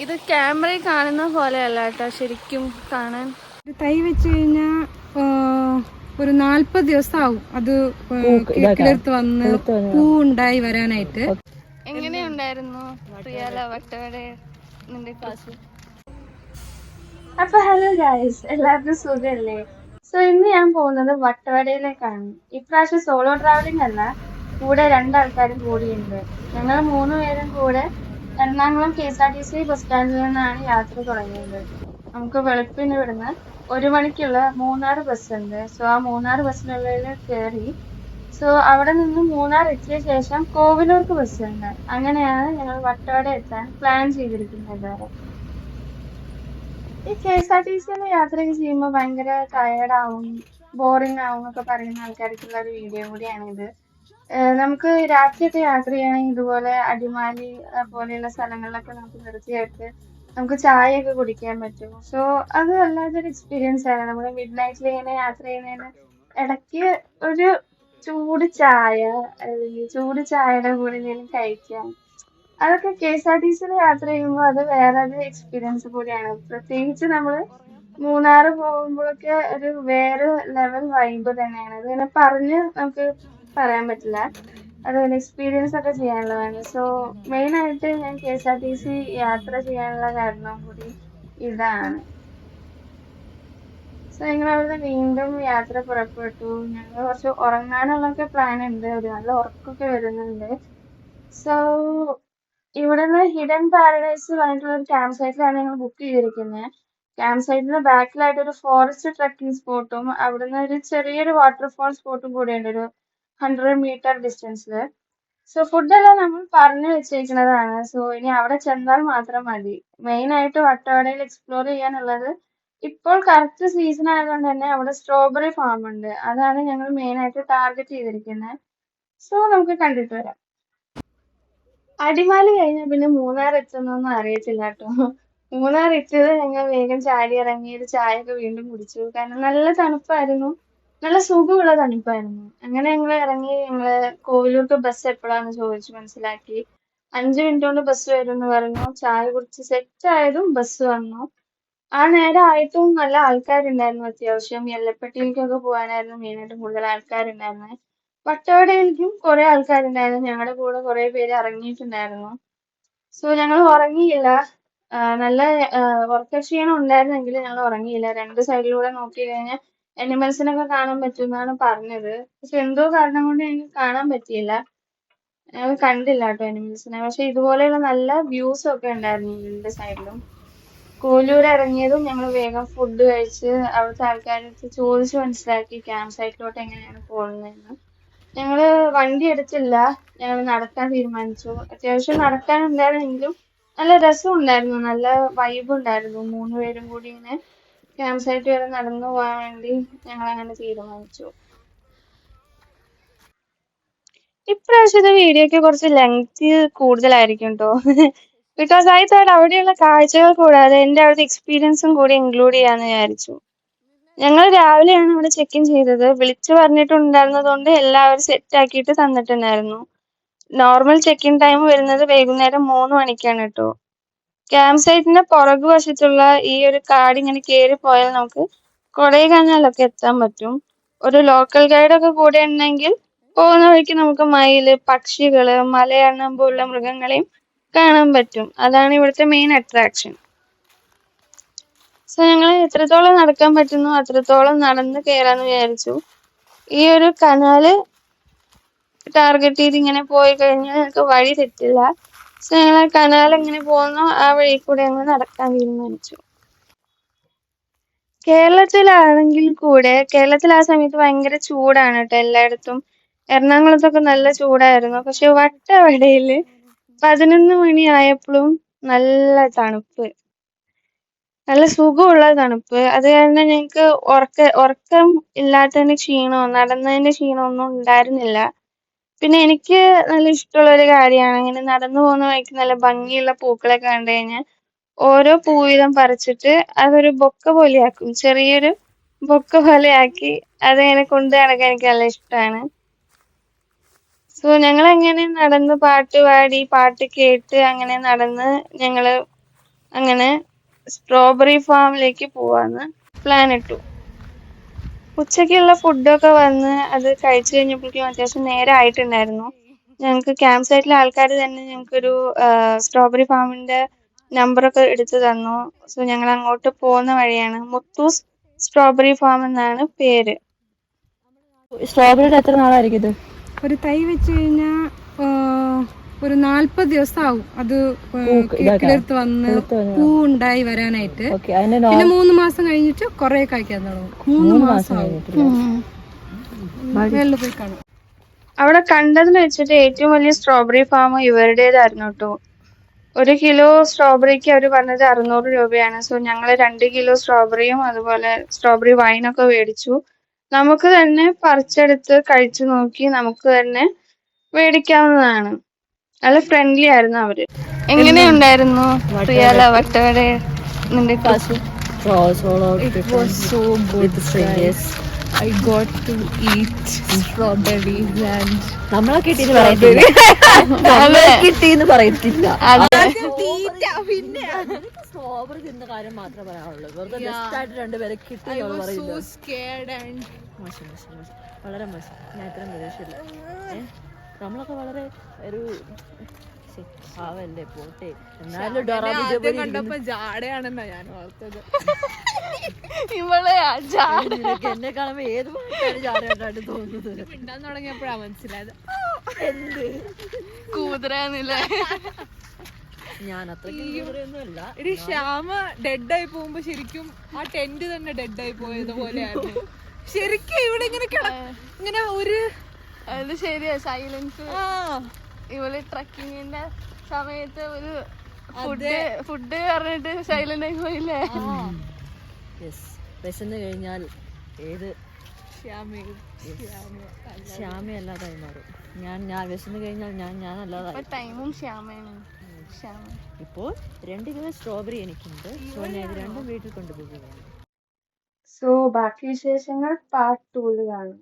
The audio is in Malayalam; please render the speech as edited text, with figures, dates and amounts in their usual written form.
ഇത് ക്യാമറയിൽ കാണുന്ന പോലെയല്ല കേട്ടോ ശരിക്കും കാണാൻ. തൈ വെച്ച് കഴിഞ്ഞാൽ ഒരു 40 ദിവസം ആവും അത് കിളിർത്ത് വന്ന് പൂ ഉണ്ടായി വരാനായിട്ട്. എങ്ങനെയുണ്ടായിരുന്നു പ്രിയാല വട്ടവട നിന്റെ ക്ലാസ്? അപ്പൊ ഹലോ ഗായ്സ്, എല്ലാവർക്കും സുഖല്ലേ? സോ ഇന്ന് ഞാൻ പോകുന്നത് വട്ടവടയിലേക്കാണ്. ഇപ്രാവശ്യം സോളോ ട്രാവലിംഗ് അല്ല, കൂടെ 2 ആൾക്കാരും കൂടിയുണ്ട്. ഞങ്ങൾ 3 പേരും കൂടെ എറണാകുളം KSRTC ബസ് സ്റ്റാൻഡിൽ നിന്നാണ് യാത്ര തുടങ്ങിയത്. നമുക്ക് വെളുപ്പിന് ഇവിടുന്ന് 1 മണിക്കുള്ള മൂന്നാർ ബസ് ഉണ്ട്. സോ ആ മൂന്നാർ ബസ്സിനുള്ളിൽ കയറി അവിടെ നിന്ന് മൂന്നാർ എത്തിയ ശേഷം കോവിലൂർക്ക് ബസ് ഉണ്ട്. അങ്ങനെയാണ് ഞങ്ങൾ വട്ടവട എത്താൻ പ്ലാൻ ചെയ്തിരിക്കുന്നത്. ഈ KSRTC യാത്ര ചെയ്യുമ്പോൾ ഭയങ്കര ടയേർഡാവും, ബോറിംഗ് ആവും എന്നൊക്കെ പറയുന്ന ആൾക്കാർക്കുള്ള ഒരു വീഡിയോ കൂടിയാണിത്. നമുക്ക് രാത്രിയൊക്കെ യാത്ര ചെയ്യണമെങ്കിൽ ഇതുപോലെ അടിമാലി പോലെയുള്ള സ്ഥലങ്ങളിലൊക്കെ നമുക്ക് നിർത്തിയിട്ട് നമുക്ക് ചായയൊക്കെ കുടിക്കാൻ പറ്റും. സോ അത് വല്ലാത്തൊരു എക്സ്പീരിയൻസ് ആണ്. നമ്മൾ മിഡ് നൈറ്റിൽ ഇങ്ങനെ യാത്ര ചെയ്യുന്നതിന് ഇടയ്ക്ക് ഒരു ചൂട് ചായ അല്ലെങ്കിൽ ചൂട് ചായയുടെ കൂടെ എന്തെങ്കിലും കഴിക്കാം. അതൊക്കെ KSRTC യാത്ര ചെയ്യുമ്പോൾ അത് വേറൊരു എക്സ്പീരിയൻസ് കൂടിയാണ്. പ്രത്യേകിച്ച് നമ്മൾ മൂന്നാർ പോകുമ്പോഴൊക്കെ ഒരു വേറെ ലെവൽ വൈബ് തന്നെയാണ്. അതിങ്ങനെ പറഞ്ഞ് നമുക്ക് പറയാൻ പറ്റില്ല. അത് എക്സ്പീരിയൻസ് ഒക്കെ ചെയ്യാനുള്ളതാണ്. സോ മെയിൻ ആയിട്ട് ഞാൻ KSRTC യാത്ര ചെയ്യാനുള്ള കാരണം കൂടി ഇതാണ്. സോ ഞങ്ങൾ അവിടുന്ന് വീണ്ടും യാത്ര പുറപ്പെട്ടു. ഞങ്ങൾ കുറച്ച് ഉറങ്ങാനുള്ളൊക്കെ പ്ലാൻ ഉണ്ട്, ഒരു നല്ല ഉറക്കമൊക്കെ വരുന്നുണ്ട്. സോ ഇവിടുന്ന് ഹിഡൻ പാരഡൈസ് പറഞ്ഞിട്ടുള്ള ഒരു ക്യാമ്പ് സൈറ്റിലാണ് ഞങ്ങൾ ബുക്ക് ചെയ്തിരിക്കുന്നത്. ക്യാമ്പ് സൈറ്റിന് ബാക്കിലായിട്ട് ഒരു ഫോറസ്റ്റ് ട്രക്കിംഗ് സ്പോട്ടും അവിടുന്ന് ഒരു ചെറിയൊരു വാട്ടർഫോൾ സ്പോട്ടും കൂടെയുണ്ട്, ഒരു 100 മീറ്റർ ഡിസ്റ്റൻസിൽ. സോ ഫുഡെല്ലാം നമ്മൾ പറഞ്ഞു വെച്ചേക്കുന്നതാണ്. സോ ഇനി അവിടെ ചെന്നാൽ മാത്രം മതി. മെയിൻ ആയിട്ട് വട്ടവടയിൽ എക്സ്പ്ലോർ ചെയ്യാനുള്ളത് ഇപ്പോൾ കറക്റ്റ് സീസൺ ആയതുകൊണ്ട് തന്നെ അവിടെ സ്ട്രോബെറി ഫാം ഉണ്ട്. അതാണ് ഞങ്ങൾ മെയിൻ ആയിട്ട് ടാർഗറ്റ് ചെയ്തിരിക്കുന്നത്. സോ നമുക്ക് കണ്ടിട്ട് വരാം. അടിമാലി കഴിഞ്ഞാൽ പിന്നെ മൂന്നാർ എത്തുന്നൊന്നും അറിയത്തില്ല കേട്ടോ. മൂന്നാർ എത്തിയത് ഞങ്ങൾ വേഗം ചാടി ഇറങ്ങി ഒരു ചായയൊക്കെ വീണ്ടും കുടിച്ചു. കാരണം നല്ല തണുപ്പായിരുന്നു, നല്ല സുഖമുള്ള തണുപ്പായിരുന്നു. അങ്ങനെ ഞങ്ങൾ ഇറങ്ങി. ഞങ്ങള് കോവിലൂർക്ക് ബസ് എപ്പോഴാന്ന് ചോദിച്ചു മനസ്സിലാക്കി. 5 മിനിറ്റ് കൊണ്ട് ബസ് വരും എന്ന് പറഞ്ഞു. ചായ കുടിച്ച് സെറ്റ് ആയതും ബസ് വന്നു. ആ നേരം ആയിട്ടും നല്ല ആൾക്കാരുണ്ടായിരുന്നു. അത്യാവശ്യം എല്ലപ്പെട്ടിയിലേക്കൊക്കെ പോകാനായിരുന്നു മെയിനായിട്ട് കൂടുതൽ ആൾക്കാരുണ്ടായിരുന്നത്. വട്ടവടയിലേക്കും കുറെ ആൾക്കാരുണ്ടായിരുന്നു. ഞങ്ങളുടെ കൂടെ കുറെ പേര് ഇറങ്ങിയിട്ടുണ്ടായിരുന്നു. സോ ഞങ്ങൾ ഉറങ്ങിയില്ല. നല്ല ഉറക്കക്ഷീണം ഉണ്ടായിരുന്നെങ്കിലും ഞങ്ങൾ ഉറങ്ങിയില്ല. 2 സൈഡിലൂടെ നോക്കി കഴിഞ്ഞാൽ അനിമൽസിനൊക്കെ കാണാൻ പറ്റുമെന്നാണ് പറഞ്ഞത്. പക്ഷെ എന്തോ കാരണം കൊണ്ട് ഞങ്ങൾക്ക് കാണാൻ പറ്റിയില്ല. ഞങ്ങൾ കണ്ടില്ല കേട്ടോ അനിമൽസിനെ. പക്ഷെ ഇതുപോലെയുള്ള നല്ല വ്യൂസ് ഒക്കെ ഉണ്ടായിരുന്നു 2 സൈഡിലും. കോലൂർ ഇറങ്ങിയതും ഞങ്ങൾ വേഗം ഫുഡ് കഴിച്ച് അവിടുത്തെ ആൾക്കാരടുത്ത് ചോദിച്ചു മനസ്സിലാക്കി ക്യാമ്പ് സൈറ്റിലോട്ട് എങ്ങനെയാണ് പോകുന്നതെന്ന്. ഞങ്ങള് വണ്ടി എടുത്തില്ല, ഞങ്ങൾ നടക്കാൻ തീരുമാനിച്ചു. അത്യാവശ്യം നടക്കാനുണ്ടായിരുന്നെങ്കിലും നല്ല രസം ഉണ്ടായിരുന്നു, നല്ല വൈബ് ഉണ്ടായിരുന്നു. 3 പേരും കൂടി ഇങ്ങനെ ക്യാമ്പ് സൈറ്റ് വരെ നടന്നു പോകാൻ വേണ്ടി ഞങ്ങൾ അങ്ങനെ തീരുമാനിച്ചു. ഇപ്രാവശ്യത്തെ വീഡിയോ ഒക്കെ കുറച്ച് ലെങ്ത് കൂടുതലായിരിക്കും കേട്ടോ. ബിക്കോസ് ഐ തോട്ട് അവിടെയുള്ള കാഴ്ചകൾ കൂടാതെ എന്റെ അവിടുത്തെ എക്സ്പീരിയൻസും കൂടി ഇൻക്ലൂഡ് ചെയ്യാന്ന് വിചാരിച്ചു. ഞങ്ങൾ രാവിലെയാണ് ഇവിടെ ചെക്ക് ഇൻ ചെയ്തത്. വിളിച്ചു പറഞ്ഞിട്ടുണ്ടായിരുന്നതുകൊണ്ട് എല്ലാവരും സെറ്റ് ആക്കിയിട്ട് തന്നിട്ടുണ്ടായിരുന്നു. നോർമൽ ചെക്ക് ഇൻ ടൈം വരുന്നത് വൈകുന്നേരം 3 മണിക്കാണ് കേട്ടോ. ക്യാമ്പ് സൈറ്റിന്റെ പുറകുവശത്തുള്ള ഈ ഒരു കാട് ഇങ്ങനെ കയറി പോയാൽ നമുക്ക് കൊടൈക്കനാലൊക്കെ എത്താൻ പറ്റും. ഒരു ലോക്കൽ ഗൈഡൊക്കെ കൂടെ ഉണ്ടെങ്കിൽ പോകുന്ന വഴിക്ക് നമുക്ക് മയില്, പക്ഷികള്, മലയണ്ണം പോലുള്ള മൃഗങ്ങളെയും കാണാൻ പറ്റും. അതാണ് ഇവിടുത്തെ മെയിൻ അട്രാക്ഷൻ. സോ ഞങ്ങൾ എത്രത്തോളം നടക്കാൻ പറ്റുന്നു അത്രത്തോളം നടന്ന് കയറാന്ന് വിചാരിച്ചു. ഈ ഒരു കനാല് ടാർഗറ്റ് ചെയ്ത് ഇങ്ങനെ പോയി കഴിഞ്ഞാൽ ഞങ്ങൾക്ക് വഴി തെറ്റില്ല. സോ ഞങ്ങൾ കനാൽ എങ്ങനെ പോകുന്നു ആ വഴി കൂടെ ഞങ്ങൾ നടക്കാൻ തീരുമാനിച്ചു. കേരളത്തിൽ ആ സമയത്ത് ഭയങ്കര ചൂടാണ് കേട്ടോ എല്ലായിടത്തും. എറണാകുളത്തൊക്കെ നല്ല ചൂടായിരുന്നു. പക്ഷെ വട്ടവടയില് 11 മണി ആയപ്പോഴും നല്ല തണുപ്പ്, നല്ല സുഖമുള്ള തണുപ്പ്. അത് കാരണം ഞങ്ങക്ക് ഉറക്കം ഇല്ലാത്തതിന്റെ ക്ഷീണമോ നടന്നതിന്റെ ക്ഷീണമോ ഒന്നും ഉണ്ടായിരുന്നില്ല. പിന്നെ എനിക്ക് നല്ല ഇഷ്ടമുള്ള ഒരു കാര്യമാണ് ഇങ്ങനെ നടന്നു പോകുന്ന വഴിക്ക് നല്ല ഭംഗിയുള്ള പൂക്കളൊക്കെ കണ്ടു കഴിഞ്ഞാൽ ഓരോ പൂ വീതം പറിച്ചിട്ട് അതൊരു ബൊക്ക പോലെയാക്കും, ചെറിയൊരു ബൊക്ക പോലെയാക്കി അതിങ്ങനെ കൊണ്ട് നടക്കാൻ എനിക്ക് നല്ല ഇഷ്ടമാണ്. സോ ഞങ്ങൾ അങ്ങനെ നടന്ന് പാട്ട് പാടി പാട്ട് കേട്ട് അങ്ങനെ നടന്ന് ഞങ്ങള് അങ്ങനെ സ്ട്രോബെറി ഫാമിലേക്ക് പോവാന്ന് പ്ലാൻ ഇട്ടു. ഉച്ചയ്ക്കുള്ള ഫുഡൊക്കെ വന്ന് അത് കഴിച്ചു കഴിഞ്ഞപ്പോഴേക്കും അത്യാവശ്യം നേരം ആയിട്ടുണ്ടായിരുന്നു. ഞങ്ങൾക്ക് ക്യാമ്പ് സൈറ്റിലെ ആൾക്കാർ തന്നെ ഞങ്ങൾക്കൊരു സ്ട്രോബെറി ഫാമിന്റെ നമ്പറൊക്കെ എടുത്തു തന്നു. സോ ഞങ്ങൾ അങ്ങോട്ട് പോകുന്ന വഴിയാണ്. മുത്തൂസ് സ്ട്രോബെറി ഫാം എന്നാണ് പേര്. സ്ട്രോബെറിയുടെ എത്ര നാളായിരിക്കും ഇത്? ഒരു തൈ വെച്ച് കഴിഞ്ഞാൽ ഒരു 40 ദിവസം ആവും അത് കിളിർത്ത് വന്ന് പൂ ഉണ്ടായി വരാനായിട്ട്. പിന്നെ 3 മാസം കഴിഞ്ഞിട്ട് കൊറേ കഴിക്കാൻ തുടങ്ങും. 3 മാസം ആവും. പോയി കാണും. അവിടെ കണ്ടതിൽ വെച്ചിട്ട് ഏറ്റവും വലിയ സ്ട്രോബെറി ഫാം ഇവരുടേതായിരുന്നു കേട്ടോ. 1 കിലോ സ്ട്രോബെറിക്ക് അവർ പറഞ്ഞത് 600 രൂപയാണ്. സോ ഞങ്ങൾ 2 കിലോ സ്ട്രോബെറിയും അതുപോലെ സ്ട്രോബെറി വൈനൊക്കെ മേടിച്ചു. നമുക്ക് തന്നെ പറിച്ചെടുത്ത് കഴിച്ചു നോക്കി നമുക്ക് തന്നെ മേടിക്കാവുന്നതാണ്. നല്ല ഫ്രണ്ട്ലി ആയിരുന്നു അവര്. എങ്ങനെയുണ്ടായിരുന്നു പ്രിയാല Vattavada? I got to eat strawberries and നമ്മളെ കിട്ടിന്ന് പറയത്തില്ല. കിട്ടിന്ന് പറയത്തില്ല. സ്ട്രോബെറി തിന്ന കാര്യം മാത്രമേ പറയാനുള്ളൂ. വെറുതെ ജസ്റ്റ് ആയിട്ട് രണ്ടുപേരെ കിട്ടി വളരെ മോശം. ഞാൻ ഇത്രയും പ്രതീക്ഷയില്ല. നമ്മളൊക്കെ വളരെ ഒരു ആവല്ലേ പോട്ടെ. എന്നാലും കണ്ടപ്പോ ജാടയാണെന്നാ ഞാൻ ഓർത്തത്. എന്നെ കാണുമ്പോ ഏത് ജാടയായിട്ടാണ് തോന്നുന്നത്. മിണ്ടാൻ തുടങ്ങിയപ്പോഴാ മനസ്സിലായത് എന്ത് കൂതറന്നില്ലേ. ഞാൻ അത്രയൊന്നുമല്ല. എടി ശ്യാമ ഡെഡായി പോകുമ്പോ ശരിക്കും ആ ടെന്റ് തന്നെ ഡെഡായി പോയത് പോലെയായിരുന്നു. ശരിക്കും ഇവിടെ ഇങ്ങനെ ഒരു അത് ശരിയാ, സൈലൻസ്. ഇവള് ട്രക്കിങ്ങിന്റെ സമയത്ത് ഒരു ഫുഡ് പറഞ്ഞിട്ട് സൈലന്റ് ആയി പോയില്ലേ. വിശന്ന് കഴിഞ്ഞാൽ ഏത് ശ്യാമയല്ലാതായി മാറും. ഞാൻ വിശന്ന് കഴിഞ്ഞാൽ ഞാൻ അല്ലാതായി. ടൈമും ശ്യാമയാണ്. ഇപ്പോൾ 2 കിലോ സ്ട്രോബെറി എനിക്കുണ്ട്. സോ ഞാൻ ഇത് രണ്ടും വീട്ടിൽ കൊണ്ടുപോകുകയാണ്. സോ ബാക്കി വിശേഷങ്ങൾ പാർട്ട് 2 കാണും.